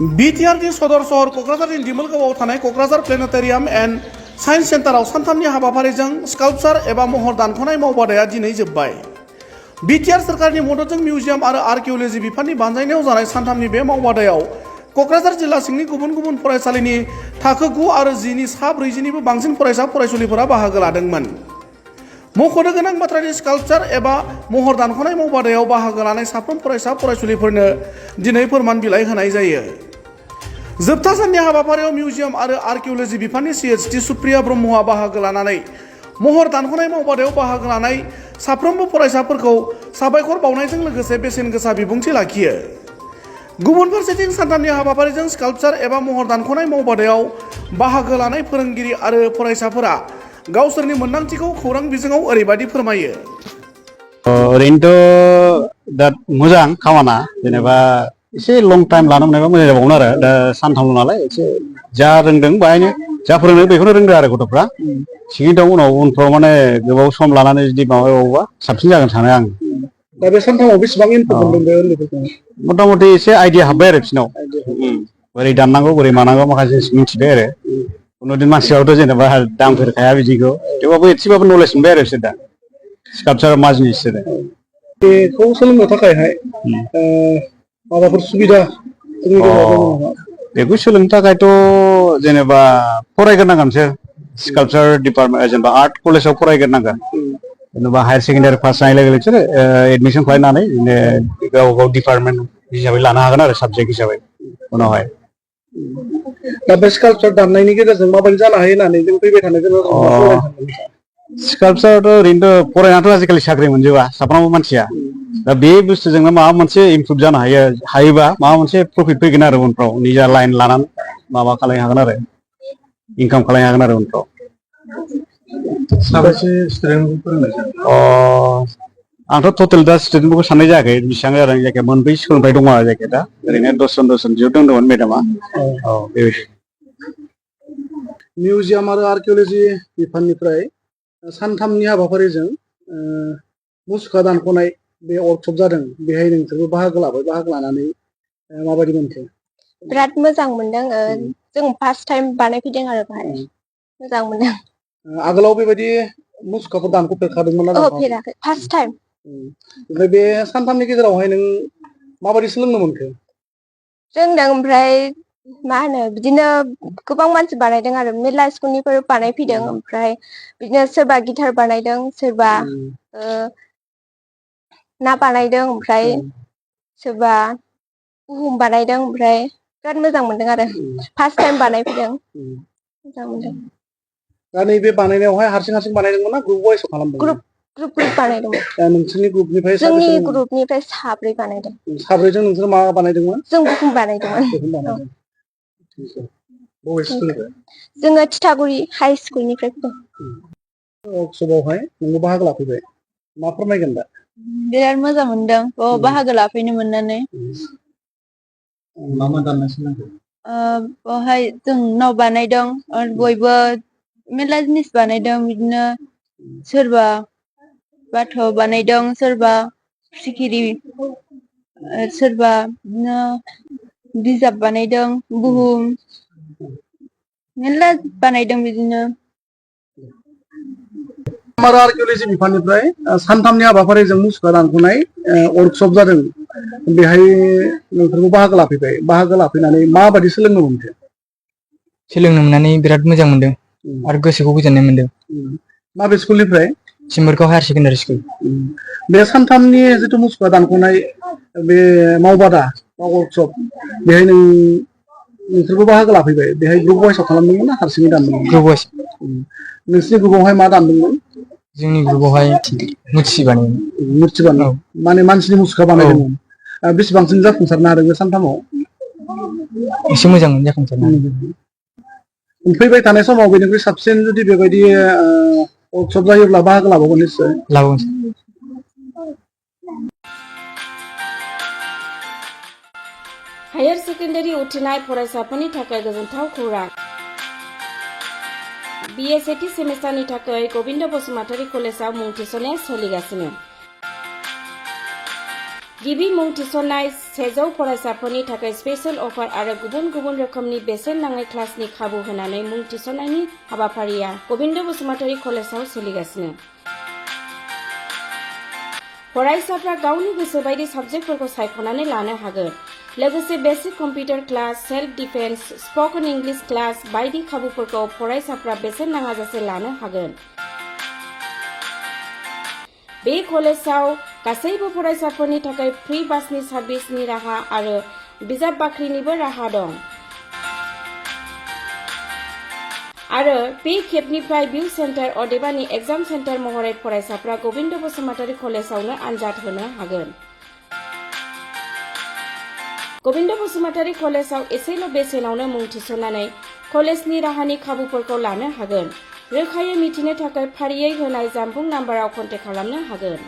बिटिआरनि सदर सहर क'क्राझारनि दिमोलगावआव थानाय क'क्राझार प्लेनेटरियाम एन्ड साइन्स सेन्टाराव सानथामनि हाबाफारिजों स्काल्पचार एबा महर दानख'नाय मावबादाया दिनै जोबबाय। बिटिआर सोरखारनि मददजों मिउजियाम आरो आर्किअल'जि बिफाननि बानजायनायाव जानाय सानथामनि बे मावबादायाव क'क्राझार जिल्ला सिंनि गुबुन गुबुन फरायसालिनि थाखो 9 आरो 10 नि सा 40निबो बांसिन फरायसा फरायसुलिफोरा बाहागो लादोंमोन। मख'नो गोनां बाथ्रानि स्काल्पचार एबा महर दानख'नाय मावबादायाव बाहागो लानाय साफ्रोम फरायसा फरायसुलिफोरनो दिनै फोरमान बिलाइ होनाय जायो। जोबथा साननि हाबाफारियाव मिउजियाम आरो आर्किअल'जि बिफाननि CHD सुप्रिया ब्रह्मआ बाहागो लानानै महर दानख'नाय मावबादायाव बाहागो लानाय साफ्रोमबो फरायसाफोरखौ साबायखर बावनायजों लोगोसे बेसेन गोसा बिबुंथि लाखियो। गुबुन फारसेथिं सानथामनि हाबाफारिजों स्काल्पचार एबा महर दानख'नाय मावबादायाव बाहागो लानाय फोरोंगिरि आरो फरायसाफोरा गावसोरनि मोन्दांथिखौ खौरां बिजोङाव ओरैबायदि फोरमायो। ओरैनोथ' दा मोजां खामाना जेनेबा एसे लं टाइम लानो मोननायबा मोजां जाबावगोन आरो दा सानथामल' नालाय एसे जा रोंदों बाहायनो जा फोरोंदों बेखौनो रोंदों आरो गथ'फ्रा थिगैनो दं उनफ्राव माने गोबाव सम लानानै जुदि माबाबावोबा साबसिन जागोन सानो आं। दा बे सानथामाव बेसेबां इनपुट मोनदों उन्दैफोरखौ? मथा मथि एसे आइडिया हाब्बाय आरो बिसिनाव बोरै दाननांगौ बोरै मानांगौ माखासे मिथिबाय आरो कुनुदिन मानसियावथ' जेनेबा दांफेरखाया बिदिखौ थेवबाबो एसेबाबो नलेज मोनबाय आरो बिसोर दा स्काल्पचार मा जिनिस बिसोरो बेखौ सोलोंनो थाखायहाय माबाफोर सुबिदा जोंनि गेजेराव दङ नामा? बेखौ सोलोंनो थाखायथ' जेनेबा फरायग्रोनांगोन बिसोर स्काल्पचार डिपार्टमेन्ट जेनेबा आर्ट कलेजाव फरायग्रोनांगोन जेनेबा हायार सेकेन्डारि पास जानाय लोगो लोगो बिसोरो एडमिसन खालामनानै गाव गाव डिपार्टमेन्ट हिसाबै लानो हागोन आरो साबजेक्ट हिसाबै उनावहाय। दा बे स्काल्पचार दाननायनि गेजेरजों माबायदि जानो हायो होननानै जों फैबाय थानाय जोङो स्काल्पचारथ' ओरैनोथ' फरायनाथ' आजिखालि साख्रि मोनजोबा साफ्रोमबो मानसिया दा बे बुस्थुजोंनो माबा मोनसे इमप्रुभ जानो हायोबा माबा मोनसे प्रफिट फैगोन आरो उनफ्राव निजा लाइन लानानै माबा खालामनो हागोन आरो इनकाम खालामनो हागोन आरो उनफ्राव। साबेसे स्टुडेन्टखौ फोरोंनाय जादों? आंथ' टटेल दा स्टुडेन्टफोरखौ साननाय जायाखै बेसेबां जादों जायखिया मोनब्रै सोलोंथाइ दङ आरो जायखिया दा ओरैनो दसजन जियाव दंमोन मेदामा औ बेबायदि। मिउजियाम आरो आर्किअल'जि बिफाननिफ्राय सानथामनि हाबाफारिजों मुसुखा दानख'नाय बे वर्कशप जादों बेहाय नोंसोरबो बाहागो लाबाय बाहागो लानानै माबायदि मोनखो? बिराद मोजां मोनदों जों फार्स्ट टाइम बानायफैदों आरो बाहाय मोजां मोनदों। आगोलाव बेबायदि मुसुखाफोर दानख'फेरखादोंमोन ना? फेराखै फार्स्ट टाइम। ओमफ्राय बे सानथामनि गेजेरावहाय नों माबायदि सोलोंनो मोनखो? रोंदों ओमफ्राय मा होनो बिदिनो गोबां मानसि बानायदों आरो मेरला स्कुलनिफोर बानायफैदों ओमफ्राय बिदिनो सोरबा गिटार बानायदों सोरबा ना बानायदों ओमफ्राय सोरबा बुहुम बानायदों ओमफ्राय बिराद मोजां मोनदों आरो फार्स्ट टाइम बानायफैदों मोजां मोनदों। दा नैबे बानायनायावहाय हारसिं हारसिं बानायदोंमोन ना ग्रुप वाइस खालामदोंमोन? ग्रुप बानायदोंमोन। नोंसोरनि ग्रुपनिफ्राय जोंनि ग्रुपनिफ्राय साब्रै बानायदों। साब्रैजों नोंसोर मा बानायदोंमोन? जों बुहुम बानायदोंमोन। बबे स्कुलनिफ्राय? जोङो थिथागुरि हाइ स्कुलनिफ्राय फैदों। वर्कशपआवहाय नोंबो बाहागो लाफैबाय मा फोरमायगोन दा? बिराद मोजां मोनदों बाहागो लाफैनो मोननानै। मा मा दाननो सोलोंखो? बेवहाय जों नाव बानायदों बयबो मेरला जिनिस बानायदों बिदिनो सोरबा बाथ' बानायदों सोरबा सिखिरि सोरबा बिदिनो बिजाब बानायदों बुहुम मेरला बानायदों बिदिनो। आर्किअल'जि बिफाननिफ्राय सानथामनि हाबाफारिजों मुसुखा दानख'नाय वर्कशप जादों बेहाय नोंथांखौ बाहागो लाफैबाय बाहागो लाफैनानै माबायदि सोलोंनो मोनखो? सोलोंनो मोननानै बिराद मोजां मोनदों आरो गोसोखौ गोजोननाय मोनदों। माबे स्कुलनिफ्राय? सिम्बोरगाव हायार सेकेन्डारि स्कुल। बे सानथामनि जिथु मुसुखा दानख'नाय बे मावबादा बा वर्कशप बेहाय नोंसोरबो बाहागो लाफैबाय बेहाय ग्रुप वाइसआव खालामदोंमोन ना हारसिङै दानदोंमोन? Group wise. नोंसोरनि ग्रुपआवहाय मा दानदोंमोन? जोंनि ग्रुपआवहाय मुर्थि बानायदोंमोन। मुर्थि बानायदों माने मानसिनि मुसुखा बानायदोंमोन। बेसेबांसिम जाफुंसारनो हादों बे सानथामाव? एसे मोजाङैनो जाफुंसारनो हादों। फैबाय थानाय समाव बेनिख्रुइ साबसिन जुदि बेबायदि वर्कशप जायोब्ला बाहागो लाबावगोन निस्सय। हायार सेकेन्डारि उथ्रिनाय फरायसाफोरनि थाखाय गोजोनथाव खौरां। BA सेथि सेमिस्टारनि थाखाय गबिन्द बसुमतारी कलेजाव मुं थिसननाया सोलिगासिनो। गिबि मुं थिसननाय 100 फरायसाफोरनि थाखाय स्पेशल अफार आरो गुबुन गुबुन रोखोमनि बेसेन नाङै क्लासनि खाबु होनानै मुं थिसननायनि हाबाफारिया गबिन्द बसुमतारी कलेजाव सोलिगासिनो। फरायसाफ्रा गावनि गोसो बायदि साबजेक्टफोरखौ सायख'नानै लानो हागोन। लोगोसे basic computer class, self defence, spoken English class बायदि खाबुफोरखौ फरायसाफ्रा बेसेन नाङाजासे लानो हागोन। बे कलेजाव गासैबो फरायसाफोरनि थाखाय फ्रि बासनि सार्भिसनि राहा आरो बिजाब बाख्रिनिबो राहा दं। आरो बे खेबनिफ्राय भिउ सेन्टार अदेबानि एग्जाम सेन्टार महरै फरायसाफ्रा गबिन्द बसुमतारी कलेजावनो आनजाद होनो हागोन। गबिन्द बसुमतारी कलेजाव एसेल' बेसेनावनो मुं थिसननानै कलेजनि राहानि खाबुफोरखौ लानो हागोन। रोखायै मिथिनो थाखाय फारियै होनाय जानबुं नाम्बाराव कन्टेक्ट खालामनो हागोन।